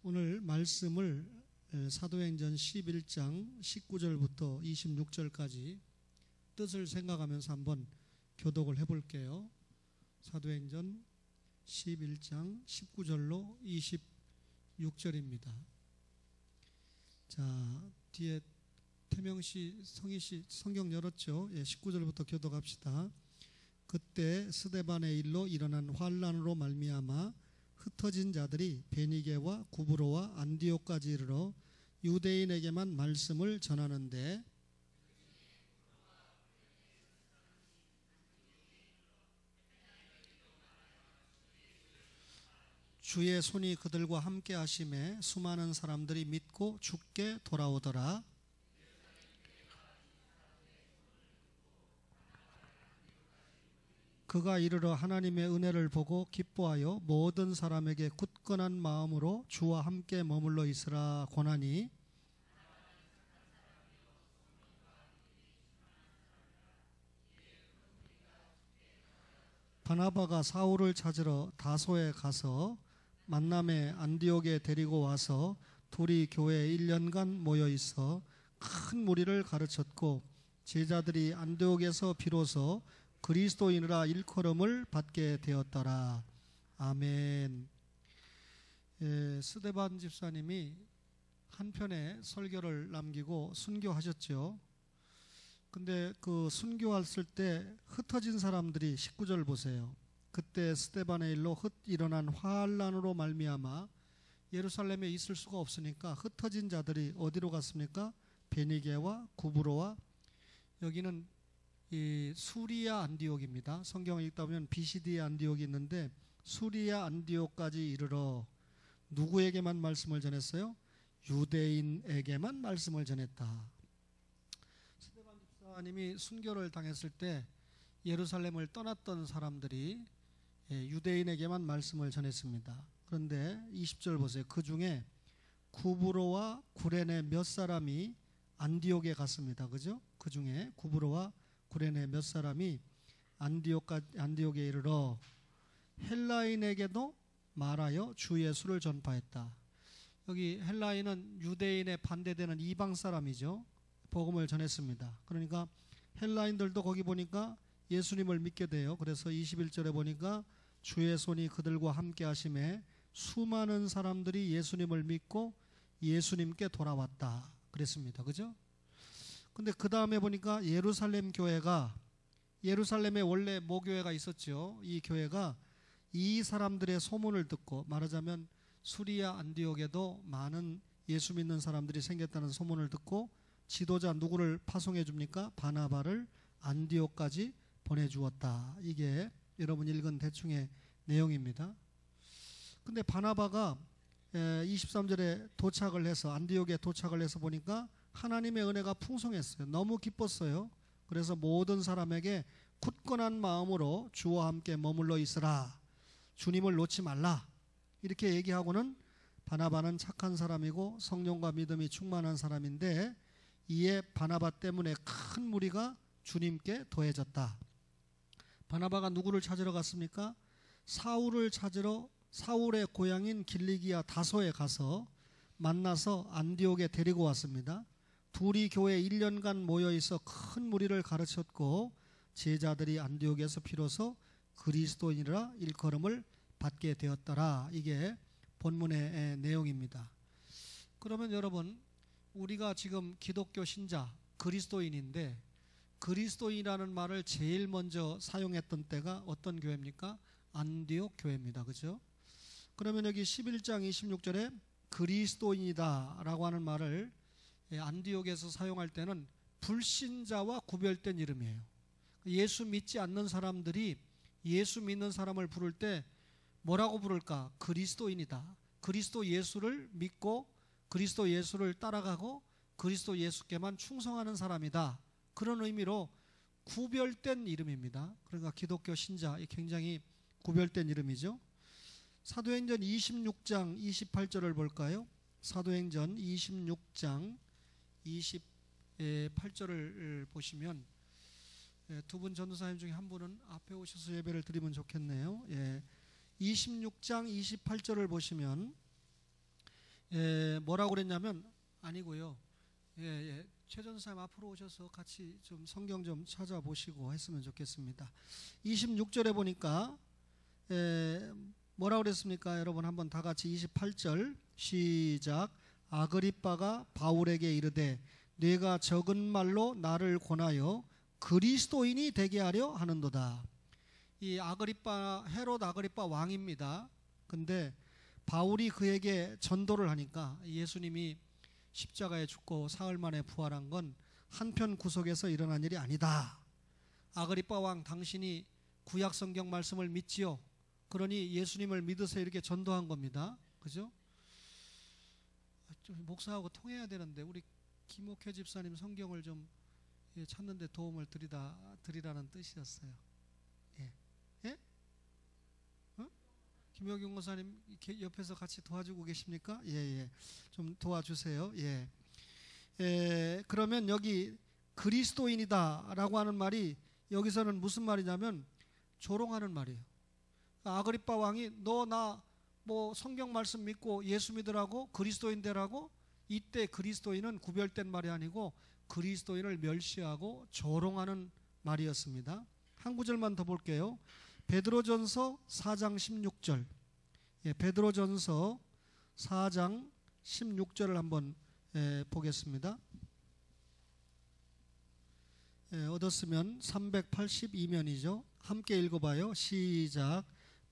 오늘 말씀을 사도행전 11장 19절부터 26절까지 뜻을 생각하면서 한번 교독을 해볼게요. 사도행전 11장 19절로 26절입니다. 자, 뒤에 태명씨, 성희씨 성경 열었죠? 19절부터 교독합시다. 그때 스데반의 일로 일어난 환란으로 말미암아 흩어진 자들이 베니게와 구브로와 안디옥까지 이르러 유대인에게만 말씀을 전하는데 주의 손이 그들과 함께 하심에 수많은 사람들이 믿고 주께 돌아오더라. 그가 이르러 하나님의 은혜를 보고 기뻐하여 모든 사람에게 굳건한 마음으로 주와 함께 머물러 있으라 권하니 바나바가 사울을 찾으러 다소에 가서 만남에 안디옥에 데리고 와서 둘이 교회에 1년간 모여 있어 큰 무리를 가르쳤고 제자들이 안디옥에서 비로소 그리스도인이라 일컬음을 받게 되었더라. 아멘. 스데반 집사님이 한 편의 설교를 남기고 순교하셨죠. 근데 그 순교했을 때 흩어진 사람들이 19절 보세요. 그때 스데반의 일로 일어난 환란으로 말미암아 예루살렘에 있을 수가 없으니까 흩어진 자들이 어디로 갔습니까? 베니게와 구브로와 여기는 이 수리아 안디옥입니다. 성경을 읽다 보면 비시디의 안디옥이 있는데 수리아 안디옥까지 이르러 누구에게만 말씀을 전했어요? 유대인에게만 말씀을 전했다. 스데반 집사님이 순교를 당했을 때 예루살렘을 떠났던 사람들이 유대인에게만 말씀을 전했습니다. 그런데 20절 보세요. 그 중에 구브로와 구레네 몇 사람이 안디옥에 갔습니다. 그죠? 그 중에 구브로와 구레네 몇 사람이 안디옥에 이르러 헬라인에게도 말하여 주 예수를 전파했다. 여기 헬라인은 유대인에 반대되는 이방 사람이죠. 복음을 전했습니다. 그러니까 헬라인들도 거기 보니까 예수님을 믿게 돼요. 그래서 21절에 보니까 주의 손이 그들과 함께 하심에 수많은 사람들이 예수님을 믿고 예수님께 돌아왔다. 그랬습니다. 그죠? 근데 그 다음에 보니까 예루살렘 교회가 예루살렘에 원래 모교회가 있었죠. 이 교회가 이 사람들의 소문을 듣고 말하자면 수리아 안디옥에도 많은 예수 믿는 사람들이 생겼다는 소문을 듣고 지도자 누구를 파송해 줍니까? 바나바를 안디옥까지 보내주었다. 이게 여러분 읽은 대충의 내용입니다. 근데 바나바가 23절에 도착을 해서 안디옥에 도착을 해서 보니까 하나님의 은혜가 풍성했어요. 너무 기뻤어요. 그래서 모든 사람에게 굳건한 마음으로 주와 함께 머물러 있으라. 주님을 놓지 말라. 이렇게 얘기하고는 바나바는 착한 사람이고 성령과 믿음이 충만한 사람인데 이에 바나바 때문에 큰 무리가 주님께 더해졌다. 바나바가 누구를 찾으러 갔습니까? 사울을 찾으러 사울의 고향인 길리기아 다소에 가서 만나서 안디옥에 데리고 왔습니다. 둘이 교회에 1년간 모여있어 큰 무리를 가르쳤고 제자들이 안디옥에서 비로소 그리스도인이라 일컬음을 받게 되었더라. 이게 본문의 내용입니다. 그러면 여러분 우리가 지금 기독교 신자 그리스도인인데 그리스도인이라는 말을 제일 먼저 사용했던 때가 어떤 교회입니까? 안디옥 교회입니다. 그죠? 그러면 여기 11장 26절에 그리스도인이다 라고 하는 말을 안디옥에서 사용할 때는 불신자와 구별된 이름이에요. 예수 믿지 않는 사람들이 예수 믿는 사람을 부를 때 뭐라고 부를까? 그리스도인이다. 그리스도 예수를 믿고 그리스도 예수를 따라가고 그리스도 예수께만 충성하는 사람이다. 그런 의미로 구별된 이름입니다. 그러니까 기독교 신자 굉장히 구별된 이름이죠. 사도행전 26장 28절을 볼까요? 사도행전 26장 28절을 보시면 두 분 전도사님 중에 한 분은 앞에 오셔서 예배를 드리면 좋겠네요. 26장 28절을 보시면 뭐라고 그랬냐면 아니고요. 최 전사님 앞으로 오셔서 같이 좀 성경 좀 찾아보시고 했으면 좋겠습니다. 26절에 보니까 뭐라고 그랬습니까? 여러분 한번 다 같이 28절 시작. 아그리빠가 바울에게 이르되 네가 적은 말로 나를 권하여 그리스도인이 되게 하려 하는도다. 이 아그리빠, 헤롯 아그리빠 왕입니다. 근데 바울이 그에게 전도를 하니까 예수님이 십자가에 죽고 사흘 만에 부활한 건 한편 구석에서 일어난 일이 아니다. 아그리빠 왕, 당신이 구약 성경 말씀을 믿지요? 그러니 예수님을 믿으세요. 이렇게 전도한 겁니다. 그죠? 좀 목사하고 통해야 되는데 우리 김옥회 집사님 성경을 좀 찾는데 도움을 드리라는 뜻이었어요. 예? 김효경 목사님 옆에서 같이 도와주고 계십니까? 예. 좀 도와주세요. 그러면 여기 그리스도인이다라고 하는 말이 여기서는 무슨 말이냐면 조롱하는 말이에요. 아그리빠 왕이 너 나 뭐 성경 말씀 믿고 예수 믿으라고 그리스도인 되라고? 이때 그리스도인은 구별된 말이 아니고 그리스도인을 멸시하고 조롱하는 말이었습니다. 한 구절만 더 볼게요. 베드로전서 4장 16절. 베드로전서 4장 16절을 한번 보겠습니다. 얻었으면 382면이죠. 함께 읽어봐요. 시작.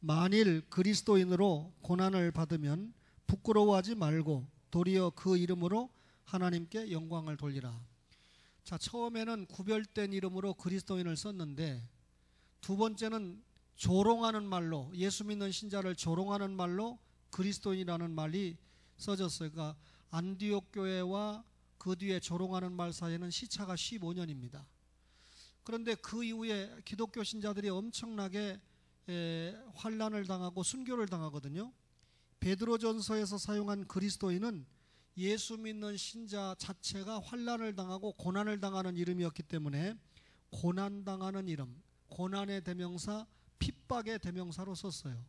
만일 그리스도인으로 고난을 받으면 부끄러워하지 말고 도리어 그 이름으로 하나님께 영광을 돌리라. 자, 처음에는 구별된 이름으로 그리스도인을 썼는데 두 번째는 조롱하는 말로, 예수 믿는 신자를 조롱하는 말로 그리스도인이라는 말이 써졌어요. 그러니까 안디옥 교회와 그 뒤에 조롱하는 말 사이에는 시차가 15년입니다. 그런데 그 이후에 기독교 신자들이 엄청나게 환난을 당하고 순교를 당하거든요. 베드로전서에서 사용한 그리스도인은 예수 믿는 신자 자체가 환난을 당하고 고난을 당하는 이름이었기 때문에 고난당하는 이름, 고난의 대명사, 핍박의 대명사로 썼어요.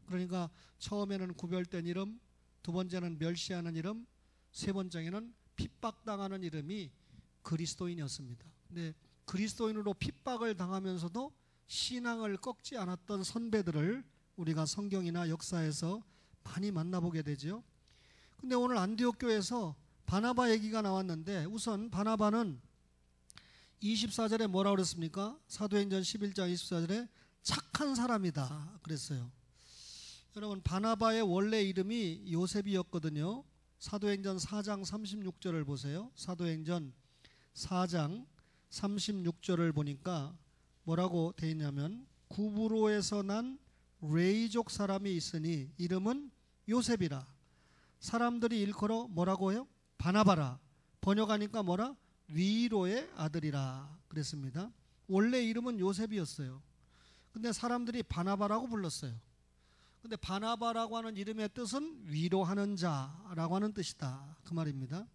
그러니까 처음에는 구별된 이름, 두 번째는 멸시하는 이름, 세 번째는 핍박당하는 이름이 그리스도인이었습니다. 근데 그리스도인으로 핍박을 당하면서도 신앙을 꺾지 않았던 선배들을 우리가 성경이나 역사에서 많이 만나보게 되죠. 근데 오늘 안디옥 교회에서 바나바 얘기가 나왔는데 우선 바나바는 24절에 뭐라고 그랬습니까? 사도행전 11장 24절에 착한 사람이다 그랬어요. 여러분, 바나바의 원래 이름이 요셉이었거든요. 사도행전 4장 36절을 보세요. 사도행전 4장 36절을 보니까 뭐라고 되어 있냐면 구브로에서 난 레이족 사람이 있으니 이름은 요셉이라. 사람들이 일컬어 뭐라고 해요? 바나바라. 번역하니까 뭐라? 위로의 아들이라 그랬습니다. 원래 이름은 요셉이었어요. 근데 사람들이 바나바라고 불렀어요. 근데 바나바라고 하는 이름의 뜻은 위로하는 자라고 하는 뜻이다 그 말입니다.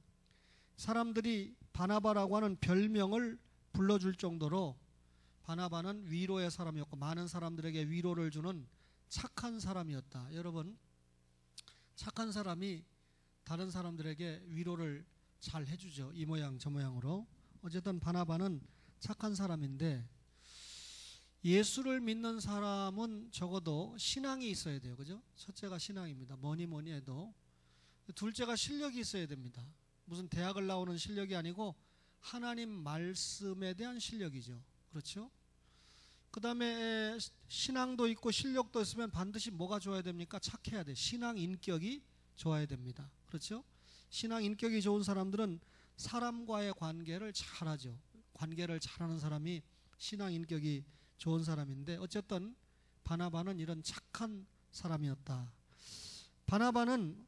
사람들이 바나바라고 하는 별명을 불러줄 정도로 바나바는 위로의 사람이었고 많은 사람들에게 위로를 주는 착한 사람이었다. 여러분, 착한 사람이 다른 사람들에게 위로를 잘 해주죠. 이 모양 저 모양으로. 어쨌든 바나바는 착한 사람인데 예수를 믿는 사람은 적어도 신앙이 있어야 돼요. 그죠? 첫째가 신앙입니다. 뭐니 해도. 둘째가 실력이 있어야 됩니다. 무슨 대학을 나오는 실력이 아니고 하나님 말씀에 대한 실력이죠. 그렇죠? 그 다음에 신앙도 있고 실력도 있으면 반드시 뭐가 좋아야 됩니까? 착해야 돼. 신앙 인격이 좋아야 됩니다. 그렇죠? 신앙 인격이 좋은 사람들은 사람과의 관계를 잘하죠. 관계를 잘하는 사람이 신앙 인격이 좋은 사람인데 어쨌든 바나바는 이런 착한 사람이었다. 바나바는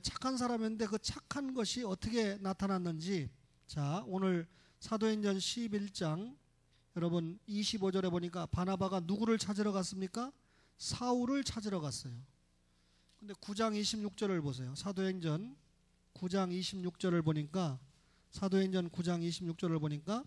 착한 사람인데 그 착한 것이 어떻게 나타났는지, 자, 오늘 사도행전 11장 여러분 25절에 보니까 바나바가 누구를 찾으러 갔습니까? 사울을 찾으러 갔어요. 근데 9장 26절을 보세요. 사도행전 9장 26절을 보니까 사도행전 9장 26절을 보니까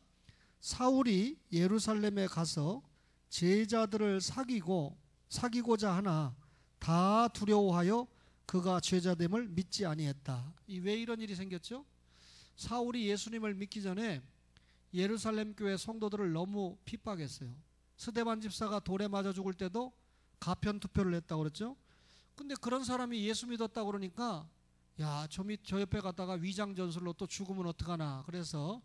사울이 예루살렘에 가서 제자들을 사귀고자 하나 다 두려워하여 그가 죄자됨을 믿지 아니했다. 왜 이런 일이 생겼죠? 사울이 예수님을 믿기 전에 예루살렘 교회 성도들을 너무 핍박했어요. 스데반 집사가 돌에 맞아 죽을 때도 가편 투표를 했다고 그랬죠. 근데 그런 사람이 예수 믿었다고 그러니까 야, 저 옆에 갔다가 위장 전술로 또 죽으면 어떡하나. 그래서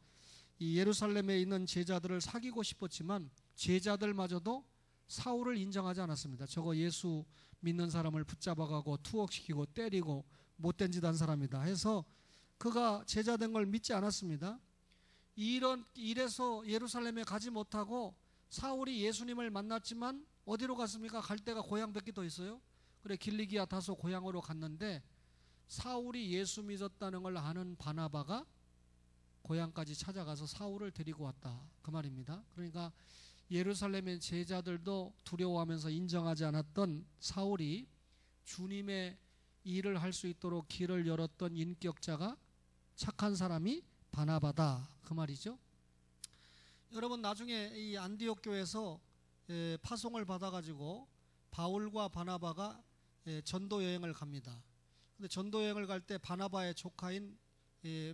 이 예루살렘에 있는 제자들을 사귀고 싶었지만 제자들마저도 사울을 인정하지 않았습니다. 저거 예수 믿는 사람을 붙잡아가고 투옥시키고 때리고 못된 짓 한 사람이다 해서 그가 제자된 걸 믿지 않았습니다. 이래서 예루살렘에 가지 못하고 사울이 예수님을 만났지만 어디로 갔습니까? 갈 데가 고향밖에 더 있어요. 그래 길리기아 다소 고향으로 갔는데 사울이 예수 믿었다는 걸 아는 바나바가 고향까지 찾아가서 사울을 데리고 왔다 그 말입니다. 그러니까 예루살렘의 제자들도 두려워하면서 인정하지 않았던 사울이 주님의 일을 할 수 있도록 길을 열었던 인격자가 착한 사람이 바나바다 그 말이죠. 여러분 나중에 이 안디옥 교회에서 파송을 받아가지고 바울과 바나바가 전도 여행을 갑니다. 근데 전도 여행을 갈 때 바나바의 조카인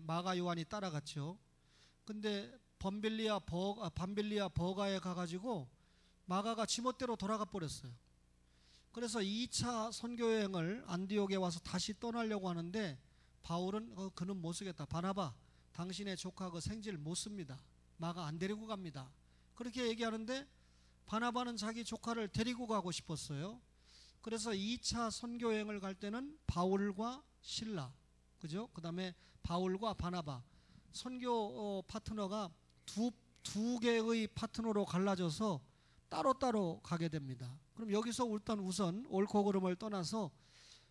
마가 요한이 따라갔죠. 근데 밤빌리아 버가에 가가지고 마가가 지멋대로 돌아가 버렸어요. 그래서 2차 선교 여행을 안디옥에 와서 다시 떠나려고 하는데 바울은 그는 못 쓰겠다. 바나바 당신의 조카 그 생질 못 씁니다. 마가 안 데리고 갑니다. 그렇게 얘기하는데 바나바는 자기 조카를 데리고 가고 싶었어요. 그래서 2차 선교 여행을 갈 때는 바울과 실라, 그죠? 그 다음에 바울과 바나바 선교 파트너가 두 개의 파트너로 갈라져서 따로따로 가게 됩니다. 그럼 여기서 일단 우선 옳고 그름을 떠나서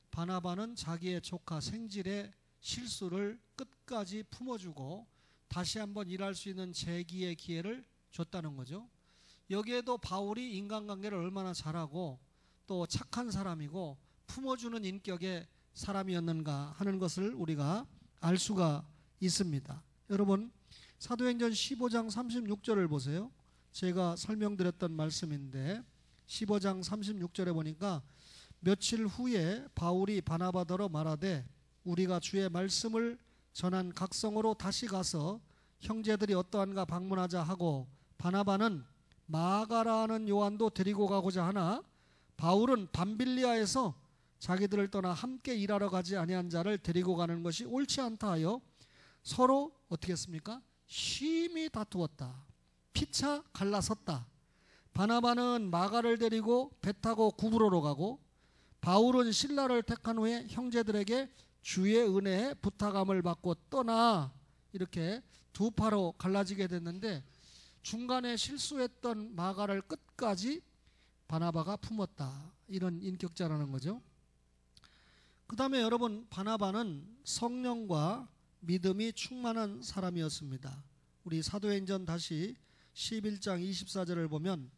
바나바는 자기의 조카 생질의 실수를 끝까지 품어주고 다시 한번 일할 수 있는 재기의 기회를 줬다는 거죠. 여기에도 바울이 인간관계를 얼마나 잘하고 또 착한 사람이고 품어주는 인격의 사람이었는가 하는 것을 우리가 알 수가 있습니다. 여러분 사도행전 15장 36절을 보세요. 제가 설명드렸던 말씀인데 15장 36절에 보니까 며칠 후에 바울이 바나바더러 말하되 우리가 주의 말씀을 전한 각성으로 다시 가서 형제들이 어떠한가 방문하자 하고 바나바는 마가라는 요한도 데리고 가고자 하나 바울은 밤빌리아에서 자기들을 떠나 함께 일하러 가지 아니한 자를 데리고 가는 것이 옳지 않다 하여 서로 어떻게 했습니까? 심히 다투었다. 피차 갈라섰다. 바나바는 마가를 데리고 배 타고 구브로로 가고 바울은 실라를 택한 후에 형제들에게 주의 은혜에 부탁함을 받고 떠나 이렇게 두 파로 갈라지게 됐는데 중간에 실수했던 마가를 끝까지 바나바가 품었다. 이런 인격자라는 거죠. 그 다음에 여러분 바나바는 성령과 믿음이 충만한 사람이었습니다. 우리 사도행전 다시 11장 24절을 보면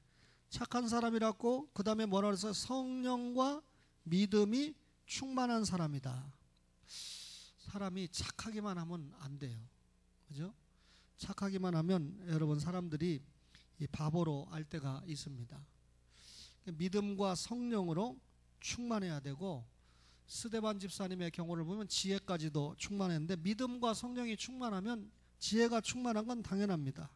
착한 사람이라고 그 다음에 뭐라 그래서 성령과 믿음이 충만한 사람이다. 사람이 착하기만 하면 안 돼요. 그죠? 착하기만 하면 여러분 사람들이 바보로 알 때가 있습니다. 믿음과 성령으로 충만해야 되고 스데반 집사님의 경우를 보면 지혜까지도 충만했는데 믿음과 성령이 충만하면 지혜가 충만한 건 당연합니다.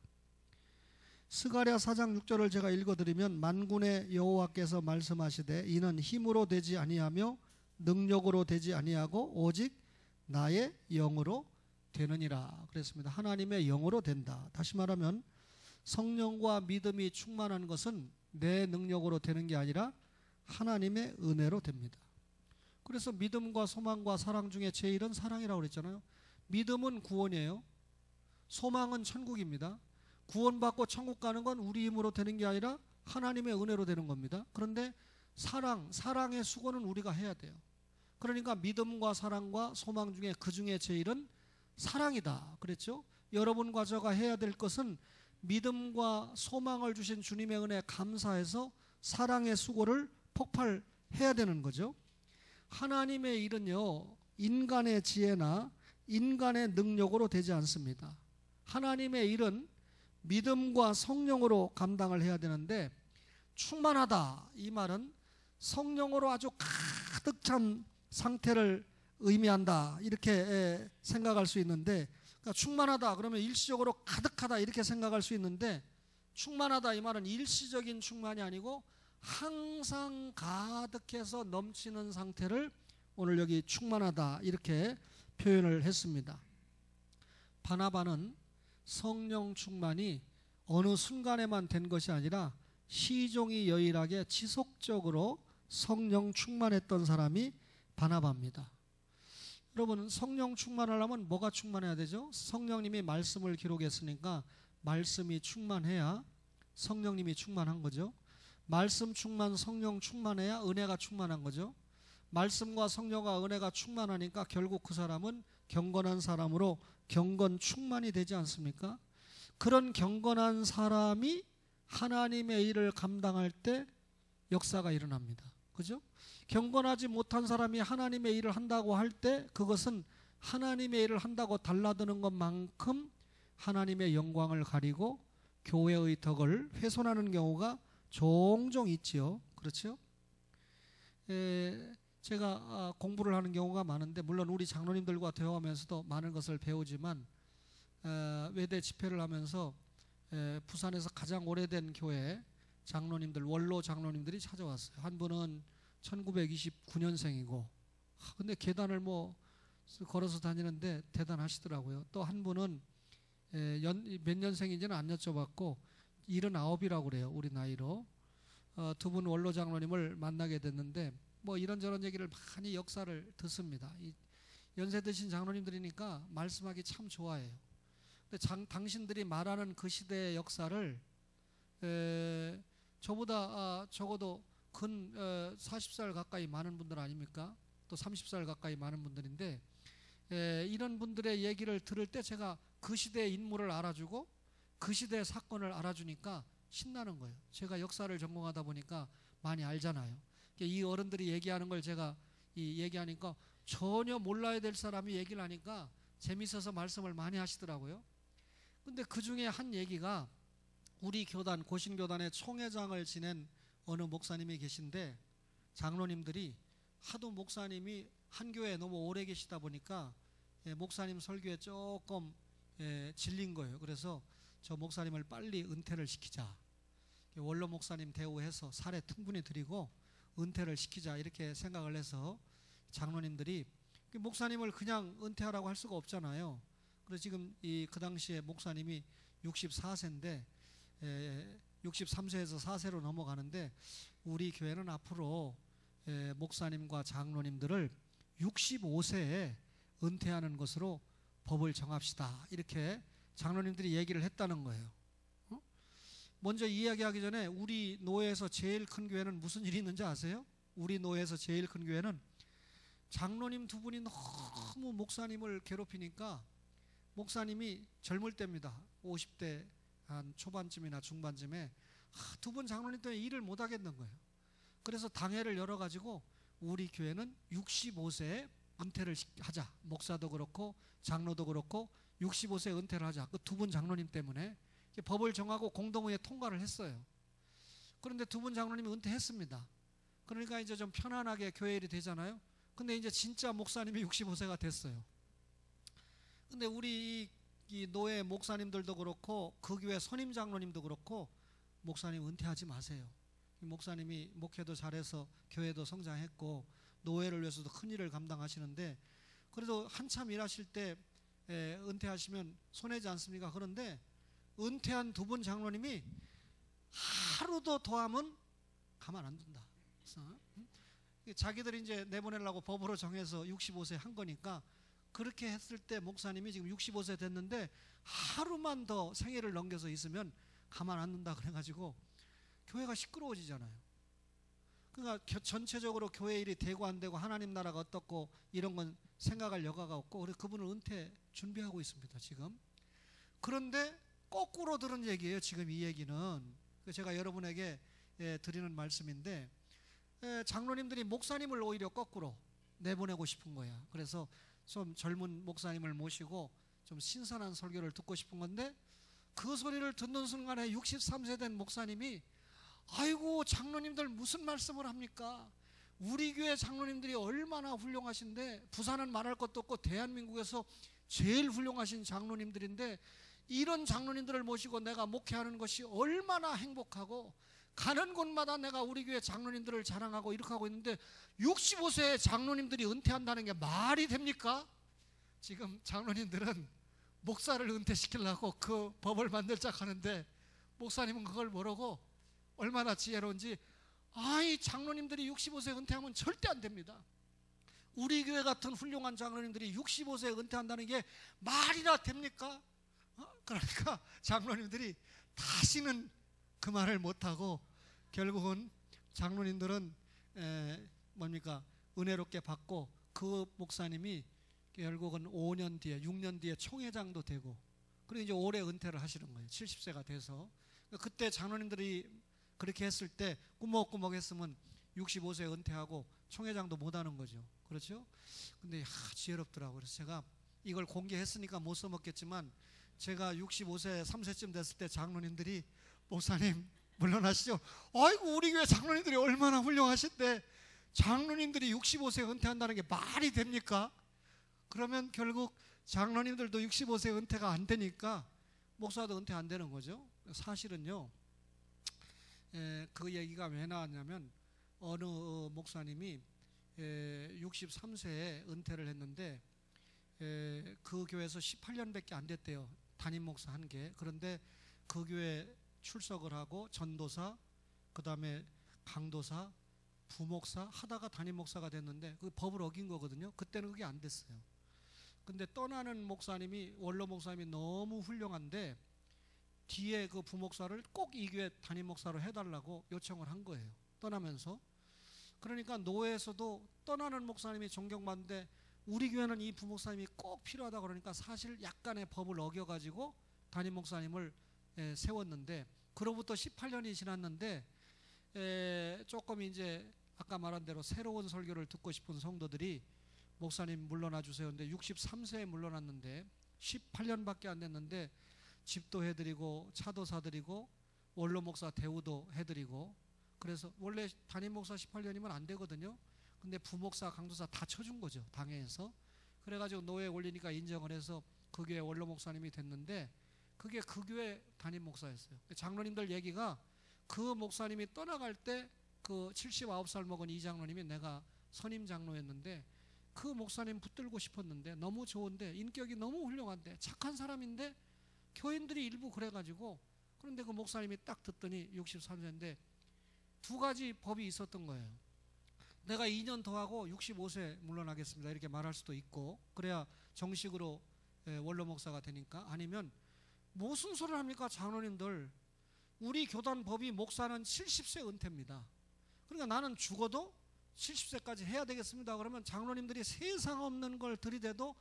스가랴 4장 6절을 제가 읽어드리면 만군의 여호와께서 말씀하시되 이는 힘으로 되지 아니하며 능력으로 되지 아니하고 오직 나의 영으로 되느니라 그랬습니다. 하나님의 영으로 된다. 다시 말하면 성령과 믿음이 충만한 것은 내 능력으로 되는 게 아니라 하나님의 은혜로 됩니다. 그래서 믿음과 소망과 사랑 중에 제일은 사랑이라고 그랬잖아요. 믿음은 구원이에요. 소망은 천국입니다. 구원받고 천국 가는 건 우리 힘으로 되는 게 아니라 하나님의 은혜로 되는 겁니다. 그런데 사랑의 수고는 우리가 해야 돼요. 그러니까 믿음과 사랑과 소망 중에 그 중에 제일은 사랑이다 그랬죠. 여러분과 저가 해야 될 것은 믿음과 소망을 주신 주님의 은혜에 감사해서 사랑의 수고를 폭발해야 되는 거죠. 하나님의 일은요 인간의 지혜나 인간의 능력으로 되지 않습니다. 하나님의 일은 믿음과 성령으로 감당을 해야 되는데 충만하다 이 말은 성령으로 아주 가득 찬 상태를 의미한다 이렇게 생각할 수 있는데, 그러니까 충만하다 그러면 일시적으로 가득하다 이렇게 생각할 수 있는데, 충만하다 이 말은 일시적인 충만이 아니고 항상 가득해서 넘치는 상태를 오늘 여기 충만하다 이렇게 표현을 했습니다. 바나바는 성령 충만이 어느 순간에만 된 것이 아니라 시종이 여일하게 지속적으로 성령 충만했던 사람이 바나바입니다. 여러분, 성령 충만하려면 뭐가 충만해야 되죠? 성령님이 말씀을 기록했으니까 말씀이 충만해야 성령님이 충만한 거죠. 말씀 충만, 성령 충만해야 은혜가 충만한 거죠. 말씀과 성령과 은혜가 충만하니까 결국 그 사람은 경건한 사람으로 경건 충만이 되지 않습니까? 그런 경건한 사람이 하나님의 일을 감당할 때 역사가 일어납니다. 그죠? 경건하지 못한 사람이 하나님의 일을 한다고 할 때 그것은 하나님의 일을 한다고 달라드는 것만큼 하나님의 영광을 가리고 교회의 덕을 훼손하는 경우가 종종 있지요. 그렇죠? 제가 공부를 하는 경우가 많은데, 물론 우리 장로님들과 대화하면서도 많은 것을 배우지만, 외대 집회를 하면서 부산에서 가장 오래된 교회 장로님들, 원로 장로님들이 찾아왔어요. 한 분은 1929년생이고 근데 계단을 뭐 걸어서 다니는데 대단하시더라고요. 또 한 분은 몇 년생인지는 안 여쭤봤고 79이라고 그래요, 우리 나이로. 두 분 원로 장로님을 만나게 됐는데 뭐 이런저런 얘기를 많이 역사를 듣습니다. 연세 드신 장로님들이니까 말씀하기 참 좋아해요. 근데 당신들이 말하는 그 시대의 역사를 저보다 적어도 근 40살 가까이 많은 분들 아닙니까? 또 30살 가까이 많은 분들인데, 이런 분들의 얘기를 들을 때 제가 그 시대의 인물을 알아주고 그 시대의 사건을 알아주니까 신나는 거예요. 제가 역사를 전공하다 보니까 많이 알잖아요. 이 어른들이 얘기하는 걸 제가 얘기하니까 전혀 몰라야 될 사람이 얘기를 하니까 재밌어서 말씀을 많이 하시더라고요. 근데 그 중에 한 얘기가, 우리 교단, 고신교단의 총회장을 지낸 어느 목사님이 계신데, 장로님들이 하도 목사님이 한 교회에 너무 오래 계시다 보니까 목사님 설교에 조금 질린 거예요. 그래서 저 목사님을 빨리 은퇴를 시키자, 원로 목사님 대우해서 사례 충분히 드리고 은퇴를 시키자 이렇게 생각을 해서, 장로님들이 목사님을 그냥 은퇴하라고 할 수가 없잖아요. 그래서 지금 그 당시에 목사님이 64세인데 63세에서 4세로 넘어가는데, 우리 교회는 앞으로 목사님과 장로님들을 65세에 은퇴하는 것으로 법을 정합시다 이렇게 장로님들이 얘기를 했다는 거예요. 먼저 이야기하기 전에 우리 노회에서 제일 큰 교회는 무슨 일이 있는지 아세요? 우리 노회에서 제일 큰 교회는 장로님 두 분이 너무 목사님을 괴롭히니까, 목사님이 젊을 때입니다. 50대 한 초반쯤이나 중반쯤에 두 분 장로님 때문에 일을 못 하겠는 거예요. 그래서 당회를 열어가지고 우리 교회는 65세에 은퇴를 하자, 목사도 그렇고 장로도 그렇고 65세에 은퇴를 하자, 그 두 분 장로님 때문에 법을 정하고 공동의회 통과를 했어요. 그런데 두 분 장로님이 은퇴했습니다. 그러니까 이제 좀 편안하게 교회 일이 되잖아요. 근데 이제 진짜 목사님이 65세가 됐어요. 근데 우리 이 노예 목사님들도 그렇고 그 교회 선임 장로님도 그렇고, 목사님 은퇴하지 마세요. 목사님이 목회도 잘해서 교회도 성장했고 노예를 위해서도 큰 일을 감당하시는데, 그래도 한참 일하실 때 은퇴하시면 손해지 않습니까? 그런데 은퇴한 두 분 장로님이 하루도 더하면 가만 안 둔다. 자기들이 이제 내보내려고 법으로 정해서 65세 한 거니까, 그렇게 했을 때 목사님이 지금 65세 됐는데 하루만 더 생애를 넘겨서 있으면 가만 안 둔다 그래가지고 교회가 시끄러워지잖아요. 그러니까 전체적으로 교회 일이 되고 안 되고 하나님 나라가 어떻고 이런 건 생각할 여가가 없고, 그래서 그분을 은퇴 준비하고 있습니다 지금. 그런데 거꾸로 들은 얘기예요 지금 이 얘기는. 제가 여러분에게 드리는 말씀인데, 장로님들이 목사님을 오히려 거꾸로 내보내고 싶은 거야. 그래서 좀 젊은 목사님을 모시고 좀 신선한 설교를 듣고 싶은 건데, 그 소리를 듣는 순간에 63세 된 목사님이, 아이고 장로님들 무슨 말씀을 합니까? 우리 교회 장로님들이 얼마나 훌륭하신데, 부산은 말할 것도 없고 대한민국에서 제일 훌륭하신 장로님들인데, 이런 장로님들을 모시고 내가 목회하는 것이 얼마나 행복하고, 가는 곳마다 내가 우리 교회 장로님들을 자랑하고 이렇게 하고 있는데, 65세 장로님들이 은퇴한다는 게 말이 됩니까? 지금 장로님들은 목사를 은퇴시키려고 그 법을 만들자 하는데, 목사님은 그걸 모르고 얼마나 지혜로운지, 이 장로님들이 65세 은퇴하면 절대 안 됩니다. 우리 교회 같은 훌륭한 장로님들이 65세에 은퇴한다는 게 말이나 됩니까? 그러니까 장로님들이 다시는 그 말을 못하고, 결국은 장로님들은 뭡니까? 은혜롭게 받고, 그 목사님이 결국은 5년 뒤에 6년 뒤에 총회장도 되고, 그리고 이제 올해 은퇴를 하시는 거예요. 70세가 돼서. 그때 장로님들이 그렇게 했을 때 꾸벅꾸벅 했으면 65세에 은퇴하고 총회장도 못 하는 거죠. 그렇죠? 근데 지혜롭더라고요. 그래서 제가 이걸 공개했으니까 못 써먹겠지만, 제가 65세 3세쯤 됐을 때 장로님들이 목사님 물러나시죠. 아이고, 우리 교회 장로님들이 얼마나 훌륭하신데 장로님들이 65세에 은퇴한다는 게 말이 됩니까? 그러면 결국 장로님들도 65세 은퇴가 안 되니까 목사도 은퇴 안 되는 거죠. 사실은요, 그 얘기가 왜 나왔냐면, 어느 목사님이 63세에 은퇴를 했는데, 그 교회에서 18년밖에 안 됐대요. 담임 목사 한 게. 그런데 그 교회 출석을 하고 전도사, 그 다음에 강도사, 부목사 하다가 담임 목사가 됐는데, 그 법을 어긴 거거든요. 그때는 그게 안 됐어요. 근데 떠나는 목사님이, 원로 목사님이 너무 훌륭한데 뒤에 그 부목사를 꼭 이 교회 담임 목사로 해달라고 요청을 한 거예요. 떠나면서. 그러니까 노회에서도 떠나는 목사님이 존경받는데 우리 교회는 이 부목사님이 꼭 필요하다 그러니까 사실 약간의 법을 어겨가지고 담임 목사님을 세웠는데, 그로부터 18년이 지났는데 조금 이제 아까 말한 대로 새로운 설교를 듣고 싶은 성도들이 목사님 물러나 주세요. 근데 63세에 물러났는데 18년밖에 안 됐는데 집도 해드리고 차도 사드리고 원로 목사 대우도 해드리고, 그래서 원래 담임 목사 18년이면 안 되거든요. 근데 부목사 강도사 다 쳐준 거죠, 당회에서. 그래가지고 노회에 올리니까 인정을 해서 그 교회 원로 목사님이 됐는데, 그게 그 교회 담임 목사였어요. 장로님들 얘기가, 그 목사님이 떠나갈 때 그 79살 먹은 이 장로님이 내가 선임 장로였는데, 그 목사님 붙들고 싶었는데, 너무 좋은데 인격이 너무 훌륭한데 착한 사람인데 교인들이 일부 그래가지고, 그런데 그 목사님이 딱 듣더니 63세인데 두 가지 법이 있었던 거예요. 내가 2년 더 하고 65세 물러나겠습니다 이렇게 말할 수도 있고, 그래야 정식으로 원로 목사가 되니까. 아니면 무슨 소리를 합니까 장로님들, 우리 교단 법이 목사는 70세 은퇴입니다. 그러니까 나는 죽어도 70세까지 해야 되겠습니다. 그러면 장로님들이 세상 없는 걸 들이대도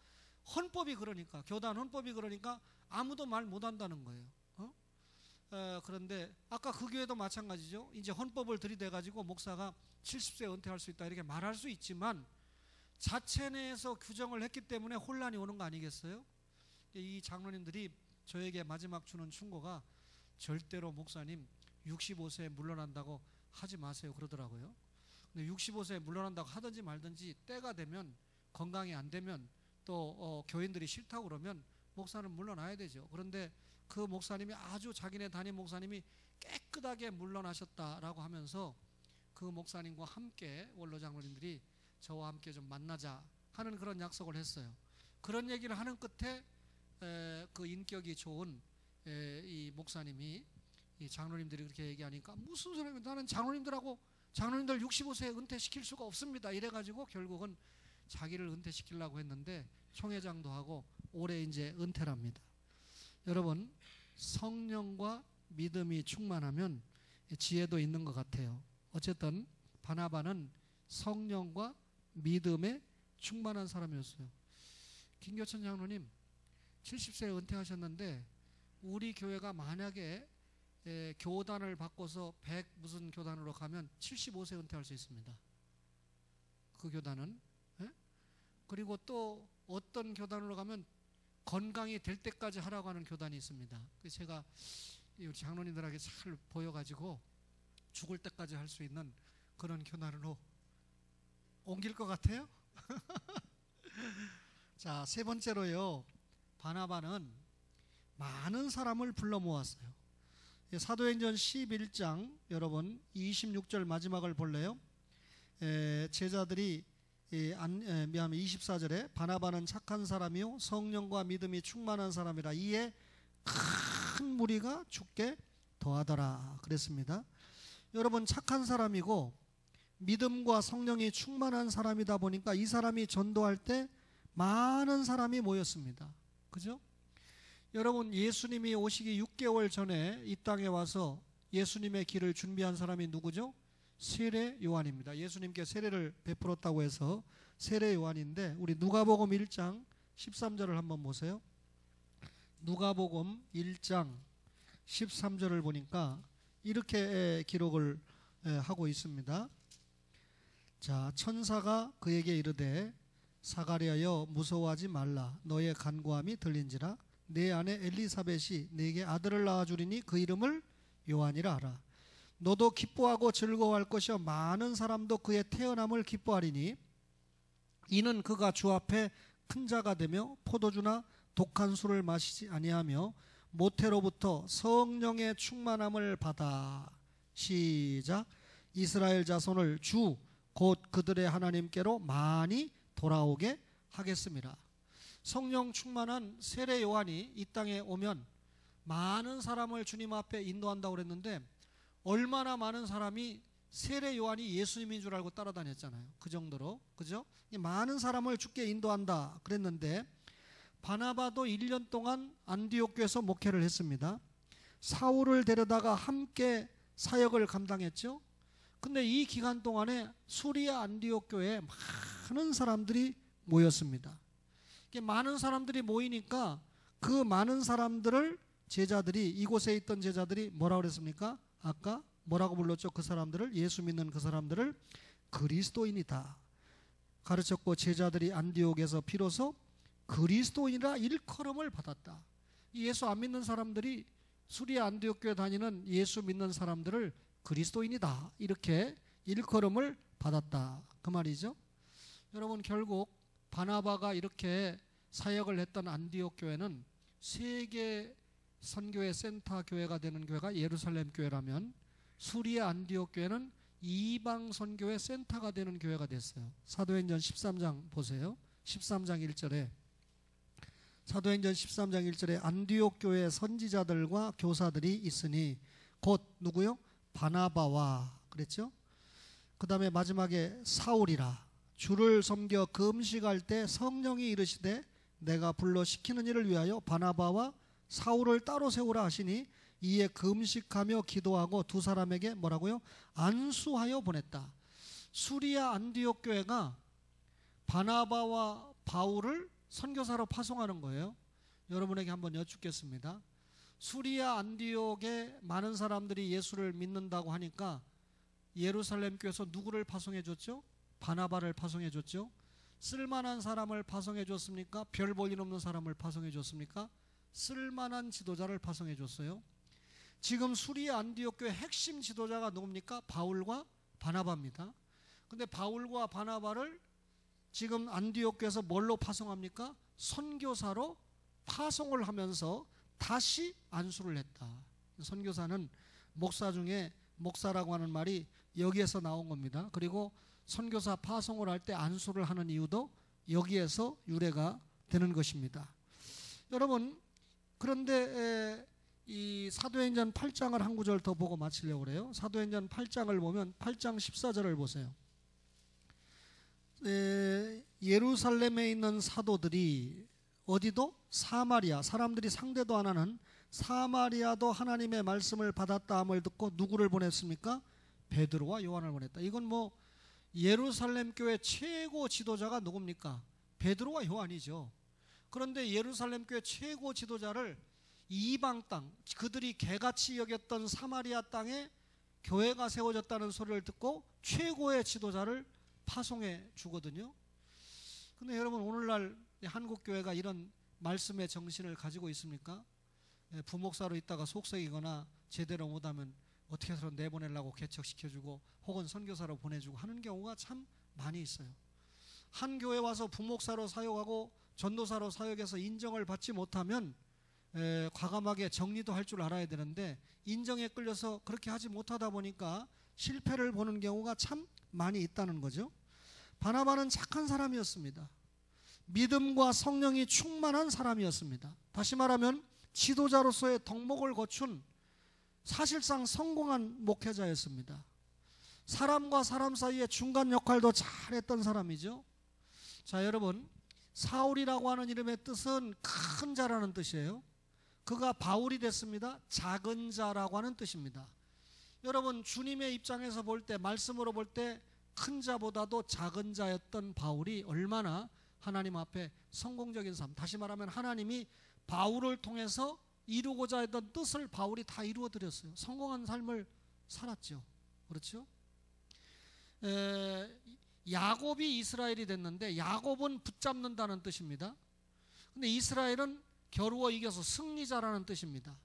헌법이 그러니까, 교단 헌법이 그러니까 아무도 말 못한다는 거예요. 그런데 아까 그 교회도 마찬가지죠. 이제 헌법을 들이대가지고 목사가 70세 은퇴할 수 있다 이렇게 말할 수 있지만, 자체 내에서 규정을 했기 때문에 혼란이 오는 거 아니겠어요? 이 장로님들이 저에게 마지막 주는 충고가, 절대로 목사님 65세에 물러난다고 하지 마세요 그러더라고요. 근데 65세에 물러난다고 하든지 말든지 때가 되면, 건강이 안 되면, 또 교인들이 싫다고 그러면 목사는 물러나야 되죠. 그런데 그 목사님이, 아주 자기네 담임 목사님이 깨끗하게 물러나셨다라고 하면서 그 목사님과 함께 원로 장로님들이 저와 함께 좀 만나자 하는 그런 약속을 했어요. 그런 얘기를 하는 끝에 그 인격이 좋은 이 목사님이, 이 장로님들이 그렇게 얘기하니까, 무슨 소리입니까? 나는 장로님들하고 장로님들 65세에 은퇴시킬 수가 없습니다 이래가지고 결국은 자기를 은퇴시키려고 했는데 총회장도 하고 올해 이제 은퇴랍니다. 여러분, 성령과 믿음이 충만하면 지혜도 있는 것 같아요. 어쨌든 바나바는 성령과 믿음에 충만한 사람이었어요. 김교천 장로님 70세에 은퇴하셨는데, 우리 교회가 만약에 교단을 바꿔서 100 무슨 교단으로 가면 75세 은퇴할 수 있습니다. 그 교단은. 그리고 또 어떤 교단으로 가면 건강이 될 때까지 하라고 하는 교단이 있습니다. 그래서 제가 우리 장로님들에게 잘 보여가지고 죽을 때까지 할 수 있는 그런 교단으로 옮길 것 같아요? 자, 세 번째로요. 바나바는 많은 사람을 불러 모았어요. 사도행전 11장 여러분 26절 마지막을 볼래요? 제자들이 24절에 바나바는 착한 사람이요 성령과 믿음이 충만한 사람이라 이에 큰 무리가 죽게 더하더라 그랬습니다. 여러분 착한 사람이고 믿음과 성령이 충만한 사람이다 보니까 이 사람이 전도할 때 많은 사람이 모였습니다. 그죠? 여러분 예수님이 오시기 6개월 전에 이 땅에 와서 예수님의 길을 준비한 사람이 누구죠? 세례 요한입니다. 예수님께 세례를 베풀었다고 해서 세례 요한인데 우리 누가복음 1장 13절을 한번 보세요. 누가복음 1장 13절을 보니까 이렇게 기록을 하고 있습니다. 자, 천사가 그에게 이르되 사가랴여 무서워하지 말라 너의 간구함이 들린지라 내 아내 엘리사벳이 네게 아들을 낳아주리니 그 이름을 요한이라 하라. 너도 기뻐하고 즐거워할 것이요 많은 사람도 그의 태어남을 기뻐하리니 이는 그가 주 앞에 큰 자가 되며 포도주나 독한 술을 마시지 아니하며 모태로부터 성령의 충만함을 받아 시작 이스라엘 자손을 주 곧 그들의 하나님께로 많이 돌아오게 하겠습니다. 성령 충만한 세례 요한이 이 땅에 오면 많은 사람을 주님 앞에 인도한다고 그랬는데 얼마나 많은 사람이 세례 요한이 예수님인 줄 알고 따라다녔잖아요. 그 정도로. 그죠? 많은 사람을 주께 인도한다 그랬는데 바나바도 1년 동안 안디옥 교회에서 목회를 했습니다. 사울을 데려다가 함께 사역을 감당했죠. 근데 이 기간 동안에 수리아 안디옥 교회에 많은 사람들이 모였습니다. 많은 사람들이 모이니까 그 많은 사람들을 제자들이 이곳에 있던 제자들이 뭐라고 그랬습니까? 아까 뭐라고 불렀죠? 그 사람들을 예수 믿는 그 사람들을 그리스도인이다 가르쳤고 제자들이 안디옥에서 비로소 그리스도인이라 일컬음을 받았다. 예수 안 믿는 사람들이 수리아 안디옥 교회 다니는 예수 믿는 사람들을 그리스도인이다 이렇게 일컬음을 받았다 그 말이죠. 여러분 결국 바나바가 이렇게 사역을 했던 안디옥 교회는 세계 선교의 센터 교회가 되는 교회가 예루살렘 교회라면 수리아 안디옥 교회는 이방 선교의 센터가 되는 교회가 됐어요. 사도행전 13장 보세요. 13장 1절에 사도행전 13장 1절에 안디옥 교회 선지자들과 교사들이 있으니 곧 누구요? 바나바와 그랬죠. 그 다음에 마지막에 사울이라 주를 섬겨 금식할 때 성령이 이르시되 내가 불러 시키는 일을 위하여 바나바와 사울을 따로 세우라 하시니 이에 금식하며 기도하고 두 사람에게 뭐라고요? 안수하여 보냈다. 수리아 안디옥 교회가 바나바와 바울을 선교사로 파송하는 거예요. 여러분에게 한번 여쭙겠습니다. 수리아 안디옥에 많은 사람들이 예수를 믿는다고 하니까 예루살렘 교회에서 누구를 파송해 줬죠? 바나바를 파송해 줬죠. 쓸만한 사람을 파송해 줬습니까? 별 볼 일 없는 사람을 파송해 줬습니까? 쓸만한 지도자를 파송해 줬어요. 지금 수리아 안디옥 교회 핵심 지도자가 누굽니까? 바울과 바나바입니다. 근데 바울과 바나바를 지금 안디옥 교회에서 뭘로 파송합니까? 선교사로 파송을 하면서 다시 안수를 했다. 선교사는 목사 중에 목사라고 하는 말이 여기에서 나온 겁니다. 그리고 선교사 파송을 할 때 안수를 하는 이유도 여기에서 유래가 되는 것입니다. 여러분 그런데 이 사도행전 8장을 한 구절 더 보고 마치려고 그래요. 사도행전 8장을 보면 8장 14절을 보세요. 예루살렘에 있는 사도들이 어디도 사마리아 사람들이 상대도 안 하는 사마리아도 하나님의 말씀을 받았다 함을 듣고 누구를 보냈습니까? 베드로와 요한을 보냈다. 이건 뭐 예루살렘 교회 최고 지도자가 누굽니까? 베드로와 요한이죠. 그런데 예루살렘 교회 최고 지도자를 이방 땅 그들이 개같이 여겼던 사마리아 땅에 교회가 세워졌다는 소리를 듣고 최고의 지도자를 파송해 주거든요. 근데 여러분 오늘날 한국 교회가 이런 말씀의 정신을 가지고 있습니까? 부목사로 있다가 속썩이거나 제대로 못하면 어떻게 해서 내보내려고 개척시켜주고 혹은 선교사로 보내주고 하는 경우가 참 많이 있어요. 한 교회 와서 부목사로 사역하고 전도사로 사역해서 인정을 받지 못하면 과감하게 정리도 할 줄 알아야 되는데 인정에 끌려서 그렇게 하지 못하다 보니까 실패를 보는 경우가 참 많이 있다는 거죠. 바나바는 착한 사람이었습니다. 믿음과 성령이 충만한 사람이었습니다. 다시 말하면 지도자로서의 덕목을 갖춘 사실상 성공한 목회자였습니다. 사람과 사람 사이의 중간 역할도 잘했던 사람이죠. 자, 여러분, 사울이라고 하는 이름의 뜻은 큰 자라는 뜻이에요. 그가 바울이 됐습니다. 작은 자라고 하는 뜻입니다. 여러분, 주님의 입장에서 볼 때, 말씀으로 볼 때 큰 자보다도 작은 자였던 바울이 얼마나 하나님 앞에 성공적인 삶, 다시 말하면 하나님이 바울을 통해서 이루고자 했던 뜻을 바울이 다 이루어 드렸어요. 성공한 삶을 살았죠. 그렇죠? 야곱이 이스라엘이 됐는데 야곱은 붙잡는다는 뜻입니다. 근데 이스라엘은 겨루어 이겨서 승리자라는 뜻입니다.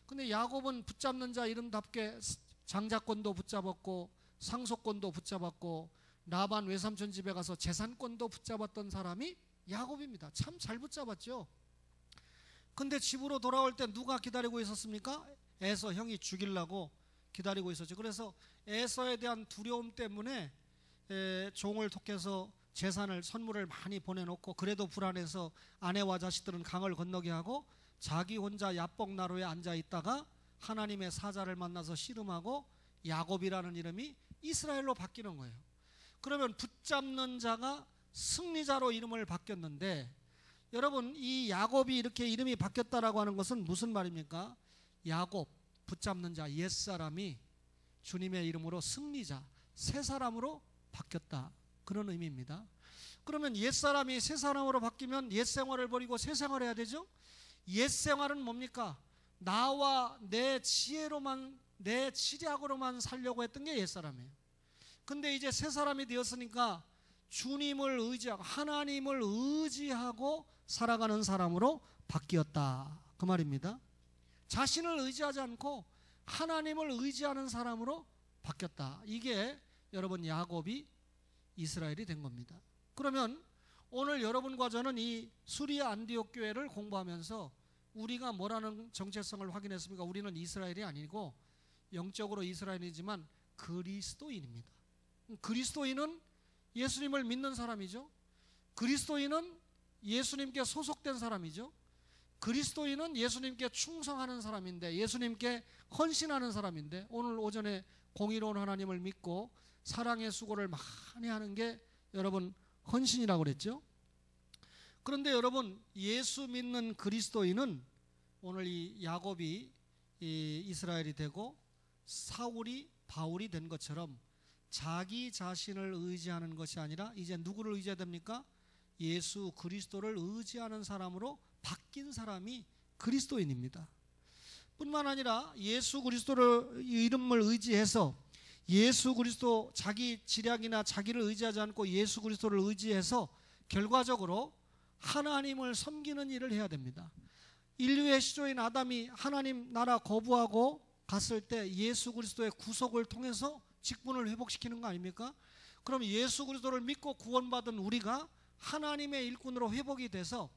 근데 야곱은 붙잡는 자 이름답게 장자권도 붙잡았고 상속권도 붙잡았고 라반 외삼촌 집에 가서 재산권도 붙잡았던 사람이 야곱입니다. 참 잘 붙잡았죠. 근데 집으로 돌아올 때 누가 기다리고 있었습니까? 에서 형이 죽이려고 기다리고 있었죠. 그래서 에서에 대한 두려움 때문에 종을 톡해서 재산을 선물을 많이 보내놓고 그래도 불안해서 아내와 자식들은 강을 건너게 하고 자기 혼자 야복나루에 앉아 있다가 하나님의 사자를 만나서 씨름하고 야곱이라는 이름이 이스라엘로 바뀌는 거예요. 그러면 붙잡는 자가 승리자로 이름을 바뀌었는데 여러분, 이 야곱이 이렇게 이름이 바뀌었다라고 하는 것은 무슨 말입니까? 야곱, 붙잡는 자, 옛사람이 주님의 이름으로 승리자, 새 사람으로 바뀌었다, 그런 의미입니다. 그러면 옛사람이 새 사람으로 바뀌면 옛 생활을 버리고 새 생활을 해야 되죠. 옛 생활은 뭡니까? 나와 내 지혜로만, 내 지략으로만 살려고 했던 게 옛사람이에요. 근데 이제 새 사람이 되었으니까 주님을 의지하고 하나님을 의지하고 살아가는 사람으로 바뀌었다, 그 말입니다. 자신을 의지하지 않고 하나님을 의지하는 사람으로 바뀌었다. 이게 여러분 야곱이 이스라엘이 된 겁니다. 그러면 오늘 여러분과 저는 이 수리아 안디옥 교회를 공부하면서 우리가 뭐라는 정체성을 확인했습니까? 우리는 이스라엘이 아니고 영적으로 이스라엘이지만 그리스도인입니다. 그리스도인은 예수님을 믿는 사람이죠. 그리스도인은 예수님께 소속된 사람이죠. 그리스도인은 예수님께 충성하는 사람인데, 예수님께 헌신하는 사람인데, 오늘 오전에 공의로운 하나님을 믿고 사랑의 수고를 많이 하는 게 여러분 헌신이라고 그랬죠. 그런데 여러분, 예수 믿는 그리스도인은 오늘 이 야곱이 이스라엘이 되고 사울이 바울이 된 것처럼 자기 자신을 의지하는 것이 아니라 이제 누구를 의지해야 됩니까? 예수 그리스도를 의지하는 사람으로 바뀐 사람이 그리스도인입니다. 뿐만 아니라 예수 그리스도를 이름을 의지해서 예수 그리스도, 자기 지략이나 자기를 의지하지 않고 예수 그리스도를 의지해서 결과적으로 하나님을 섬기는 일을 해야 됩니다. 인류의 시조인 아담이 하나님 나라 거부하고 갔을 때 예수 그리스도의 구속을 통해서 직분을 회복시키는 거 아닙니까? 그럼 예수 그리스도를 믿고 구원받은 우리가 하나님의 일꾼으로 회복이 돼서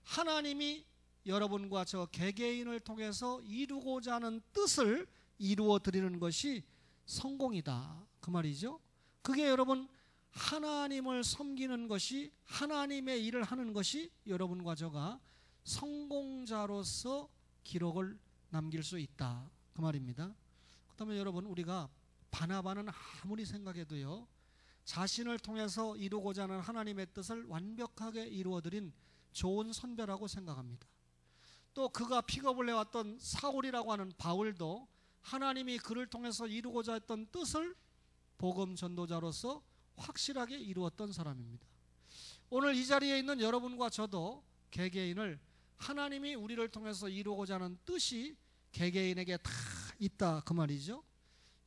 하나님이 여러분과 저 개개인을 통해서 이루고자 하는 뜻을 이루어 드리는 것이 성공이다, 그 말이죠. 그게 여러분 하나님을 섬기는 것이, 하나님의 일을 하는 것이 여러분과 저가 성공자로서 기록을 남길 수 있다, 그 말입니다. 그렇다면 여러분, 우리가 바나바는 아무리 생각해도요, 자신을 통해서 이루고자 하는 하나님의 뜻을 완벽하게 이루어드린 좋은 선배라고 생각합니다. 또 그가 픽업을 해왔던 사울이라고 하는 바울도 하나님이 그를 통해서 이루고자 했던 뜻을 복음 전도자로서 확실하게 이루었던 사람입니다. 오늘 이 자리에 있는 여러분과 저도 개개인을 하나님이 우리를 통해서 이루고자 하는 뜻이 개개인에게 다 있다, 그 말이죠.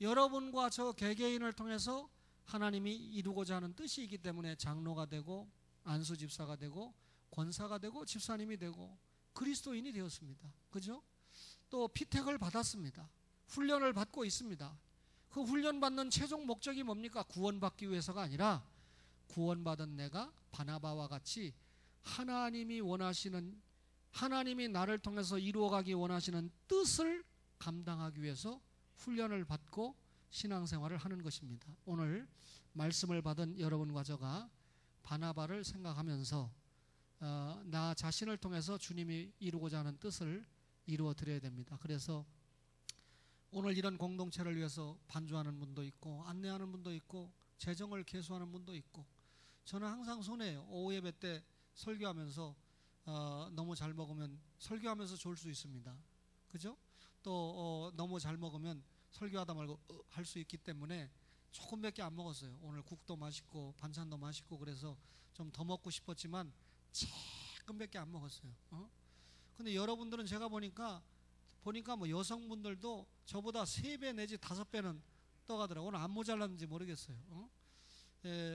여러분과 저 개개인을 통해서 하나님이 이루고자 하는 뜻이 있기 때문에 장로가 되고 안수 집사가 되고 권사가 되고 집사님이 되고 그리스도인이 되었습니다. 그죠? 또 피택을 받았습니다. 훈련을 받고 있습니다. 그 훈련받는 최종 목적이 뭡니까? 구원받기 위해서가 아니라 구원받은 내가 바나바와 같이 하나님이 나를 통해서 이루어가기 원하시는 뜻을 감당하기 위해서 훈련을 받고 신앙생활을 하는 것입니다. 오늘 말씀을 받은 여러분과 저가 바나바를 생각하면서 나 자신을 통해서 주님이 이루고자 하는 뜻을 이루어 드려야 됩니다. 그래서 오늘 이런 공동체를 위해서 반주하는 분도 있고 안내하는 분도 있고 재정을 개수하는 분도 있고, 저는 항상 손해요. 오후 예배 때 설교하면서 너무 잘 먹으면 설교하면서 좋을 수 있습니다. 그죠? 또 너무 잘 먹으면 설교하다 말고 할 수 있기 때문에 조금밖에 안 먹었어요. 오늘 국도 맛있고 반찬도 맛있고 그래서 좀 더 먹고 싶었지만 조금밖에 안 먹었어요. 근데 여러분들은 제가 보니까 뭐 여성분들도 저보다 3배 내지 5배는 떠가더라고요. 오늘 안 모자랐는지 모르겠어요.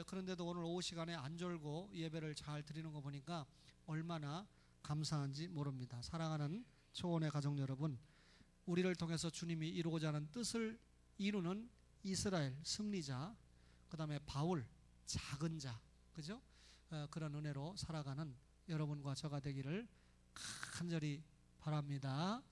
그런데도 오늘 오후 시간에 안 졸고 예배를 잘 드리는 거 보니까 얼마나 감사한지 모릅니다. 사랑하는 초원의 가족 여러분, 우리를 통해서 주님이 이루고자 하는 뜻을 이루는 이스라엘 승리자, 그 다음에 바울 작은 자, 그죠? 그런 은혜로 살아가는 여러분과 저가 되기를 간절히 바랍니다.